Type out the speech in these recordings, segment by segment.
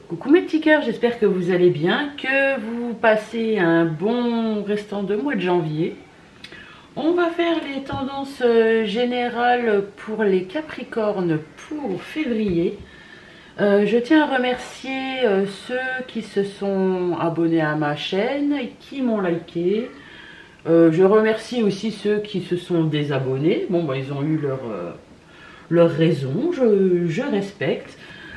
Coucou mes petits cœurs, j'espère que vous allez bien, que vous passez un bon restant de mois de janvier. On va faire les tendances générales pour les Capricornes pour février. Je tiens à remercier ceux qui se sont abonnés à ma chaîne et qui m'ont liké. Je remercie aussi ceux qui se sont désabonnés. Bon, bah, ils ont eu leur raison, je respecte.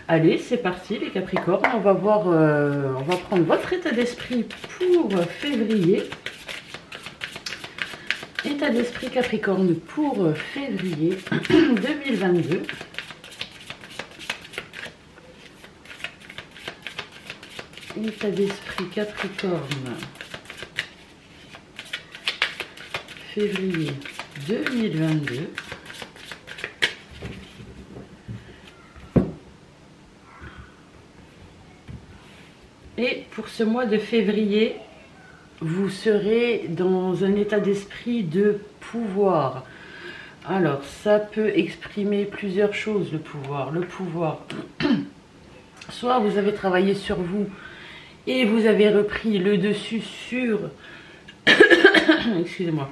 Allez, c'est parti les Capricornes, on va voir, on va prendre votre état d'esprit pour février. État d'esprit Capricorne pour février 2022. État d'esprit Capricorne février 2022. Et pour ce mois de février, vous serez dans un état d'esprit de pouvoir. Alors, ça peut exprimer plusieurs choses, le pouvoir. Le pouvoir, soit vous avez travaillé sur vous et vous avez repris le dessus sur, excusez-moi,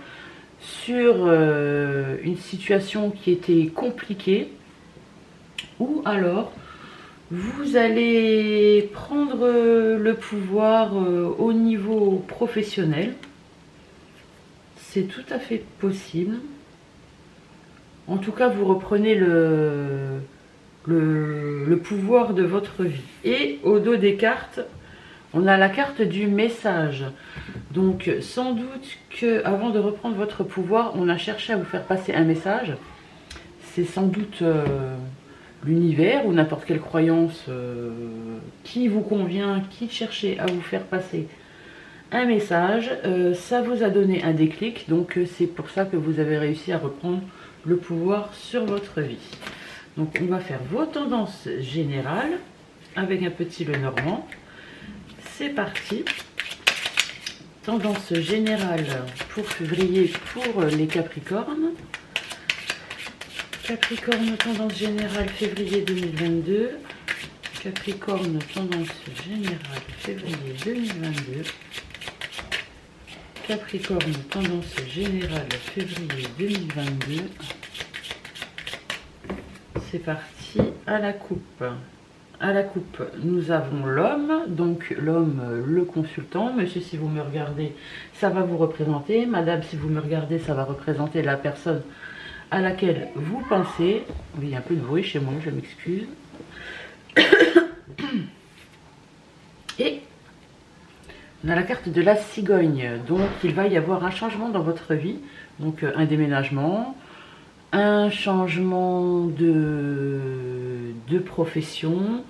sur une situation qui était compliquée, ou alors vous allez prendre le pouvoir au niveau professionnel. C'est tout à fait possible. En tout cas, vous reprenez le pouvoir de votre vie. Et au dos des cartes, on a la carte du message. Donc, sans doute qu'avant de reprendre votre pouvoir, on a cherché à vous faire passer un message. C'est sans doute l'univers ou n'importe quelle croyance qui vous convient, qui cherchait à vous faire passer un message. Ça vous a donné un déclic, donc c'est pour ça que vous avez réussi à reprendre le pouvoir sur votre vie. Donc on va faire vos tendances générales avec un petit Lenormand. C'est parti. Tendance générale pour février pour les Capricornes. Capricorne, tendance générale février 2022. Capricorne, tendance générale février 2022. Capricorne, tendance générale février 2022. C'est parti, à la coupe. À la coupe, nous avons l'homme, donc l'homme, le consultant. Monsieur, si vous me regardez, ça va vous représenter. Madame, si vous me regardez, ça va représenter la personne à laquelle vous pensez. Oui, il y a un peu de bruit chez moi, je m'excuse. Et on a la carte de la cigogne. Donc, il va y avoir un changement dans votre vie. Donc, un déménagement, un changement de profession,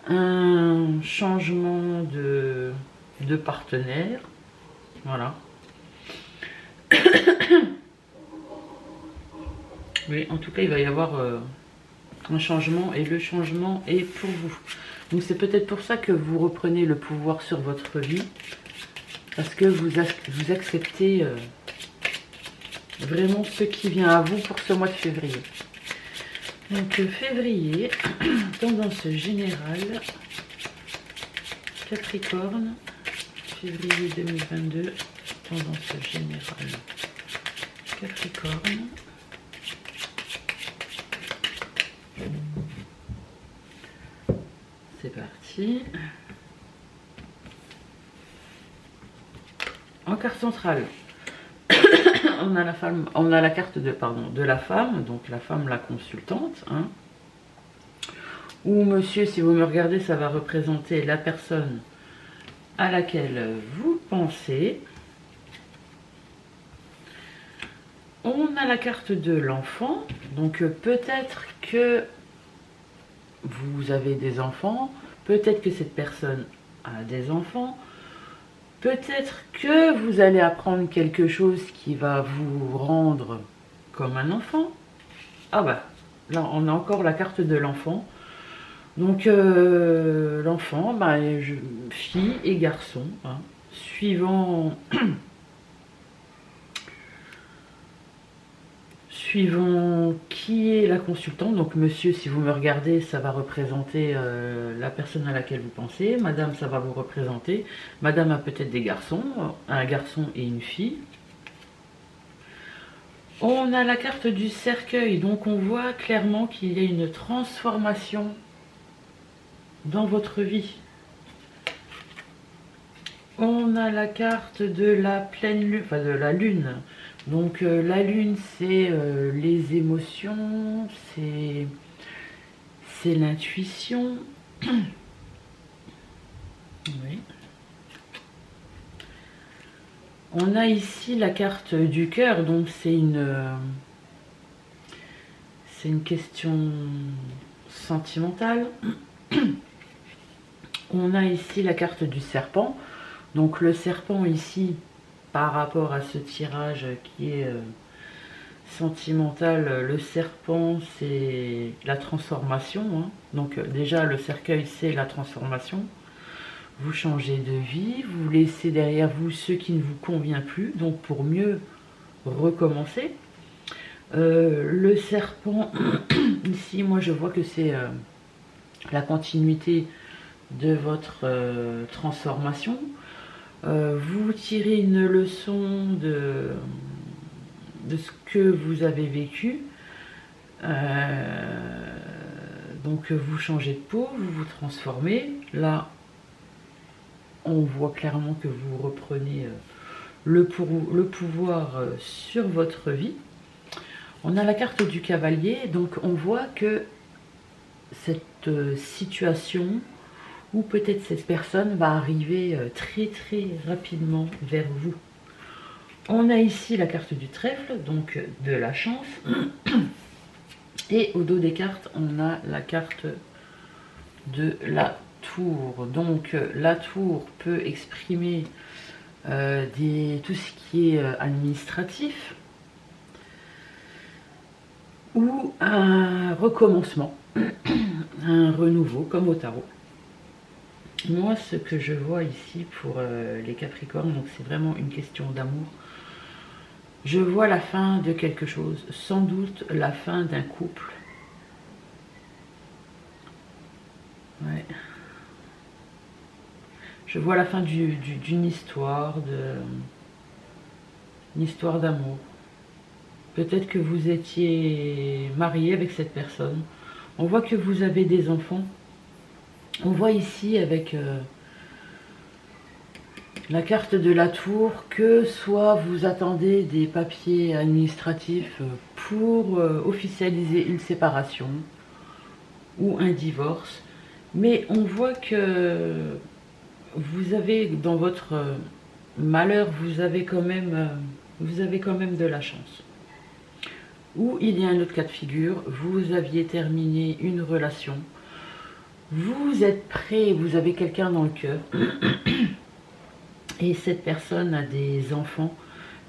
un changement de partenaire. Voilà. Oui, en tout cas, il va y avoir un changement et le changement est pour vous. Donc c'est peut-être pour ça que vous reprenez le pouvoir sur votre vie, parce que vous acceptez vraiment ce qui vient à vous pour ce mois de février. Donc février, tendance générale, Capricorne, février 2022, tendance générale, Capricorne. C'est parti. En carte centrale, on a la femme, on a la carte de la femme, donc la femme, la consultante. Hein. Ou monsieur, si vous me regardez, ça va représenter la personne à laquelle vous pensez. On a la carte de l'enfant, donc peut-être que vous avez des enfants, peut-être que cette personne a des enfants, peut-être que vous allez apprendre quelque chose qui va vous rendre comme un enfant. Ah bah, là on a encore la carte de l'enfant. Donc l'enfant, bah, fille et garçon, hein, suivant Suivant qui est la consultante. Donc monsieur, si vous me regardez, ça va représenter la personne à laquelle vous pensez. Madame, ça va vous représenter. Madame a peut-être des garçons, un garçon et une fille. On a la carte du cercueil, donc on voit clairement qu'il y a une transformation dans votre vie. On a la carte de la pleine lune, enfin de la lune. Donc la lune, c'est les émotions, c'est l'intuition. Oui. On a ici la carte du cœur, donc c'est une question sentimentale. On a ici la carte du serpent. Donc le serpent ici, par rapport à ce tirage qui est sentimental, le serpent c'est la transformation. Hein. Donc déjà le cercueil c'est la transformation. Vous changez de vie, vous laissez derrière vous ce qui ne vous convient plus, donc pour mieux recommencer. Le serpent, ici moi je vois que c'est la continuité de votre transformation. Vous tirez une leçon de ce que vous avez vécu. Donc vous changez de peau, vous vous transformez. Là, on voit clairement que vous reprenez le pouvoir sur votre vie. On a la carte du cavalier, donc on voit que cette situation ou peut-être cette personne va arriver très très rapidement vers vous. On a ici la carte du trèfle, donc de la chance. Et au dos des cartes, on a la carte de la tour. Donc la tour peut exprimer tout ce qui est administratif ou un recommencement, un renouveau comme au tarot. Moi, ce que je vois ici pour les Capricornes, donc c'est vraiment une question d'amour. Je vois la fin de quelque chose, sans doute la fin d'un couple. Ouais. Je vois la fin d'une histoire, une histoire d'amour. Peut-être que vous étiez marié avec cette personne. On voit que vous avez des enfants. On voit ici avec la carte de la tour que soit vous attendez des papiers administratifs pour officialiser une séparation ou un divorce. Mais on voit que vous avez dans votre malheur, vous avez quand même de la chance. Ou il y a un autre cas de figure, vous aviez terminé une relation. Vous êtes prêt, vous avez quelqu'un dans le cœur et cette personne a des enfants.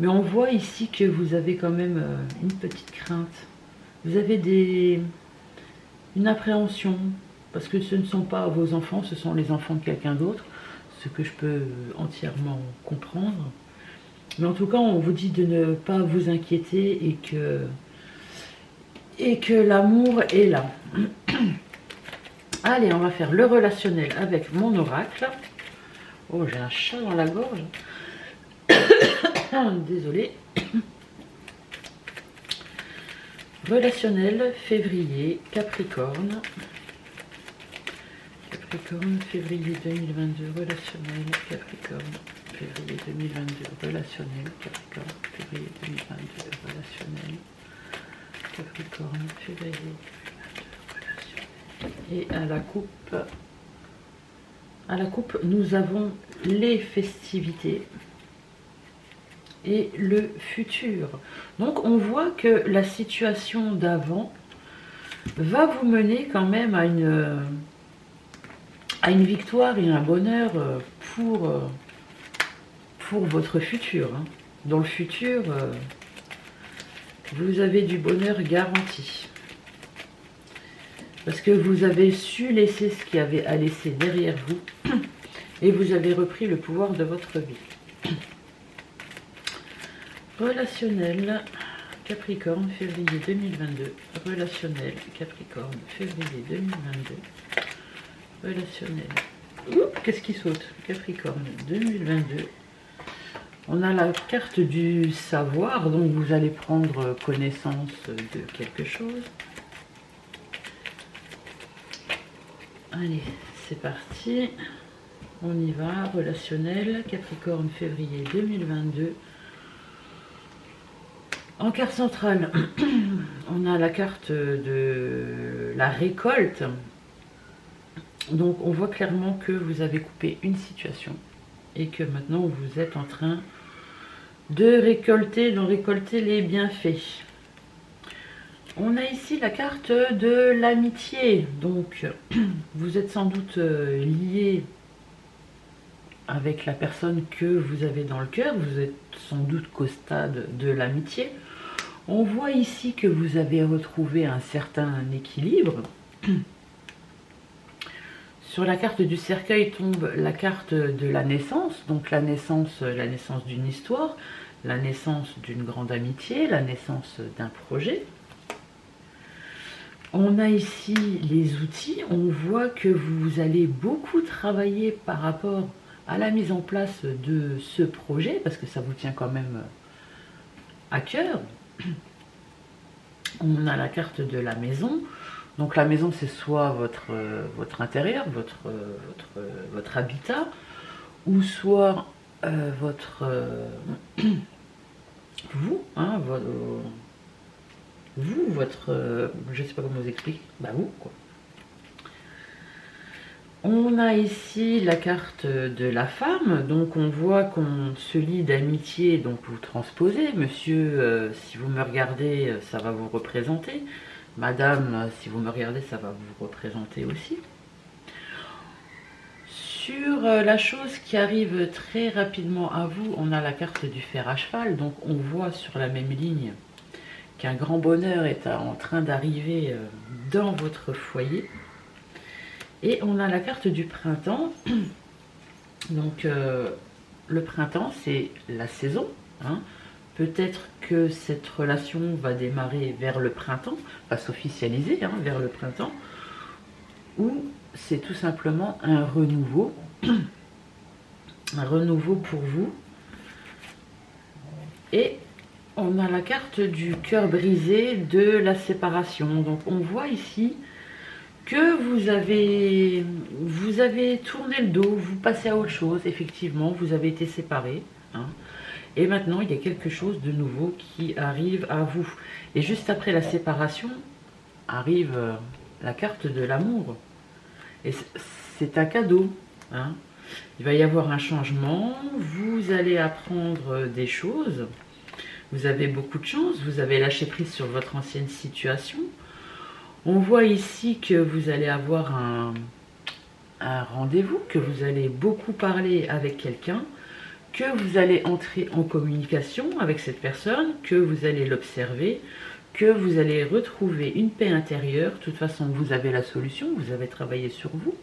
Mais on voit ici que vous avez quand même une petite crainte. Vous avez une appréhension parce que ce ne sont pas vos enfants, ce sont les enfants de quelqu'un d'autre. Ce que je peux entièrement comprendre. Mais en tout cas, on vous dit de ne pas vous inquiéter et que l'amour est là. Allez, on va faire le relationnel avec mon oracle. Oh, j'ai un chat dans la gorge. Désolée. Relationnel, février, Capricorne. Capricorne, février 2022, relationnel, Capricorne, février 2022, relationnel, Capricorne, février 2022, relationnel, Capricorne, février 2022, relationnel. Et à la coupe, nous avons les festivités et le futur. Donc on voit que la situation d'avant va vous mener quand même à une victoire et un bonheur pour votre futur. Hein. Dans le futur, vous avez du bonheur garanti. Parce que vous avez su laisser ce qu'il y avait à laisser derrière vous et vous avez repris le pouvoir de votre vie. Relationnel, Capricorne, février 2022. Relationnel, Capricorne, février 2022. Relationnel. Qu'est-ce qui saute? Capricorne, 2022. On a la carte du savoir, donc vous allez prendre connaissance de quelque chose. Allez, c'est parti. On y va. Relationnel, Capricorne, février 2022. En carte centrale, on a la carte de la récolte. Donc on voit clairement que vous avez coupé une situation et que maintenant vous êtes en train de récolter, les bienfaits. On a ici la carte de l'amitié. Donc vous êtes sans doute lié avec la personne que vous avez dans le cœur. Vous êtes sans doute qu'au stade de l'amitié. On voit ici que vous avez retrouvé un certain équilibre. Sur la carte du cercueil tombe la carte de la naissance. Donc la naissance d'une histoire, la naissance d'une grande amitié, la naissance d'un projet. On a ici les outils. On voit que vous allez beaucoup travailler par rapport à la mise en place de ce projet, parce que ça vous tient quand même à cœur. On a la carte de la maison. Donc la maison, c'est soit votre intérieur, votre habitat, ou soit vous, hein, je sais pas comment vous expliquer, bah vous quoi. On a ici la carte de la femme, donc on voit qu'on se lie d'amitié, donc vous transposez. Monsieur, si vous me regardez, ça va vous représenter. Madame, si vous me regardez, ça va vous représenter aussi. Sur la chose qui arrive très rapidement à vous, on a la carte du fer à cheval, donc on voit sur la même ligne qu'un grand bonheur est en train d'arriver dans votre foyer. Et on a la carte du printemps. Donc le printemps, c'est la saison. Hein. Peut-être que cette relation va démarrer vers le printemps, va s'officialiser hein, vers le printemps. Ou c'est tout simplement un renouveau. Un renouveau pour vous. Et on a la carte du cœur brisé, de la séparation. Donc on voit ici que vous avez tourné le dos, vous passez à autre chose, effectivement, vous avez été séparés. Hein, et maintenant, il y a quelque chose de nouveau qui arrive à vous. Et juste après la séparation, arrive la carte de l'amour. Et c'est un cadeau. Hein. Il va y avoir un changement, vous allez apprendre des choses. Vous avez beaucoup de chance, vous avez lâché prise sur votre ancienne situation. On voit ici que vous allez avoir un rendez-vous, que vous allez beaucoup parler avec quelqu'un, que vous allez entrer en communication avec cette personne, que vous allez l'observer, que vous allez retrouver une paix intérieure. De toute façon, vous avez la solution, vous avez travaillé sur vous.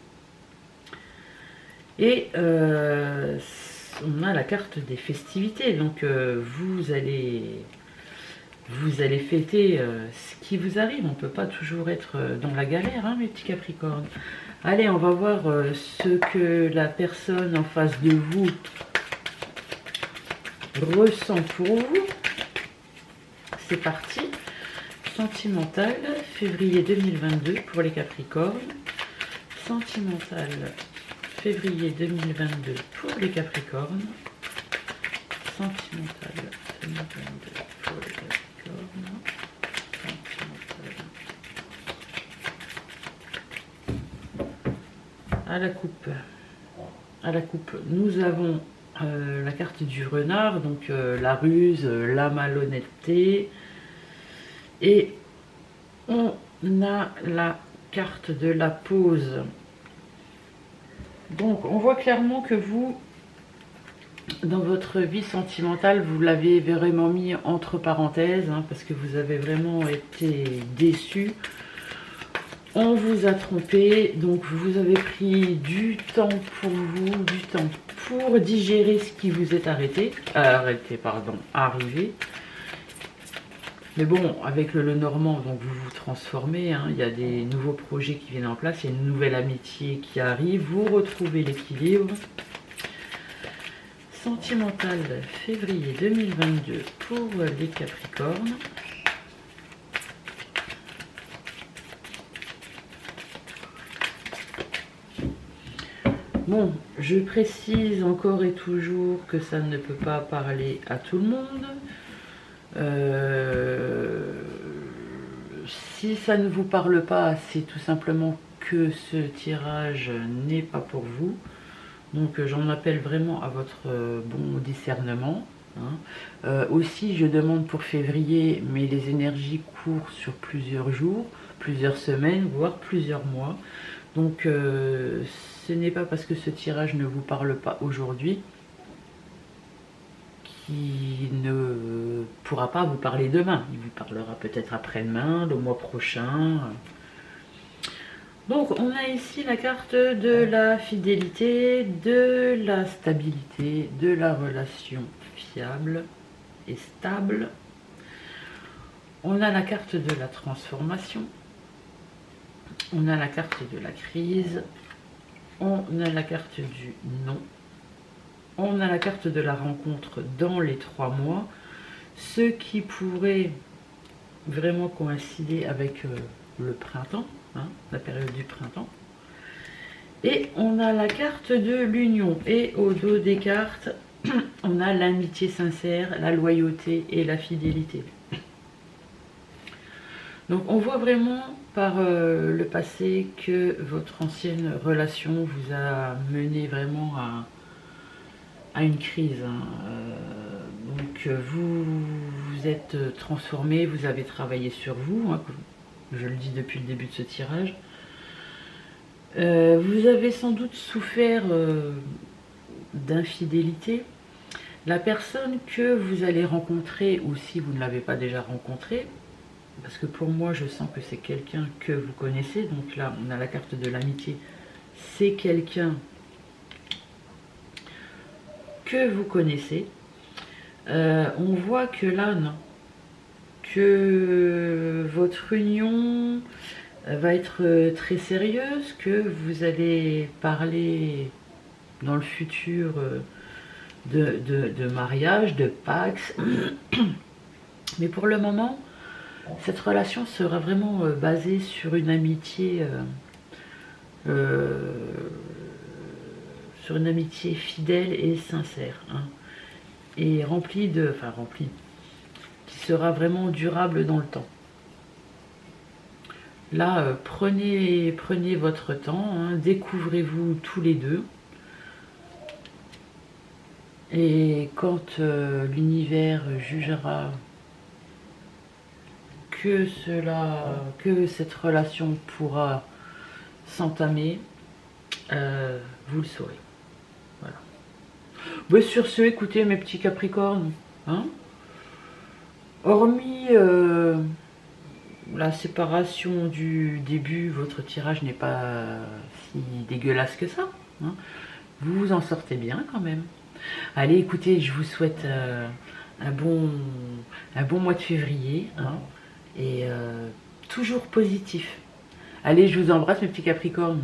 Et on a la carte des festivités, donc vous allez fêter ce qui vous arrive. On ne peut pas toujours être dans la galère, hein, mes petits Capricornes. Allez, on va voir ce que la personne en face de vous ressent pour vous. C'est parti. Sentimental, février 2022 pour les Capricornes. Sentimental, février 2022 pour les Capricornes. Sentimental, 2022 pour les Capricornes. À la coupe, nous avons la carte du renard, donc la ruse, la malhonnêteté, et on a la carte de la pause. Donc on voit clairement que vous, dans votre vie sentimentale, vous l'avez vraiment mis entre parenthèses, hein, parce que vous avez vraiment été déçu. On vous a trompé, donc vous avez pris du temps pour vous, du temps pour digérer ce qui vous est arrivé. Mais bon, avec le Lenormand, donc vous vous transformez, hein, il y a des nouveaux projets qui viennent en place, il y a une nouvelle amitié qui arrive, vous retrouvez l'équilibre. Sentimental février 2022 pour les Capricornes. Bon, je précise encore et toujours que ça ne peut pas parler à tout le monde. Si ça ne vous parle pas, c'est tout simplement que ce tirage n'est pas pour vous. Donc j'en appelle vraiment à votre bon discernement. Hein. Aussi, je demande pour février, mais les énergies courent sur plusieurs jours, plusieurs semaines, voire plusieurs mois. Donc ce n'est pas parce que ce tirage ne vous parle pas aujourd'hui qui ne pourra pas vous parler demain. Il vous parlera peut-être après-demain, le mois prochain. Donc on a ici la carte de la fidélité, de la stabilité, de la relation fiable et stable. On a la carte de la transformation. On a la carte de la crise. On a la carte du non. On a la carte de la rencontre dans les 3 mois, ce qui pourrait vraiment coïncider avec le printemps, hein, la période du printemps. Et on a la carte de l'union. Et au dos des cartes, on a l'amitié sincère, la loyauté et la fidélité. Donc on voit vraiment par le passé que votre ancienne relation vous a mené vraiment à une crise. Hein. Donc vous vous êtes transformé, vous avez travaillé sur vous, hein, je le dis depuis le début de ce tirage. Vous avez sans doute souffert d'infidélité. La personne que vous allez rencontrer, ou si vous ne l'avez pas déjà rencontré, parce que pour moi je sens que c'est quelqu'un que vous connaissez, donc là on a la carte de l'amitié, c'est quelqu'un que vous connaissez. On voit que là non, que votre union va être très sérieuse, que vous allez parler dans le futur de mariage, de pax, mais pour le moment cette relation sera vraiment basée sur une amitié fidèle et sincère, hein, et remplie qui sera vraiment durable dans le temps. Là, prenez votre temps, hein, découvrez-vous tous les deux. Et quand l'univers jugera que cette relation pourra s'entamer, vous le saurez. Voilà. Mais sur ce, écoutez mes petits Capricornes, hein, hormis la séparation du début, votre tirage n'est pas si dégueulasse que ça. Hein. Vous vous en sortez bien quand même. Allez, écoutez, je vous souhaite un bon mois de février, hein, et toujours positif. Allez, je vous embrasse mes petits Capricornes.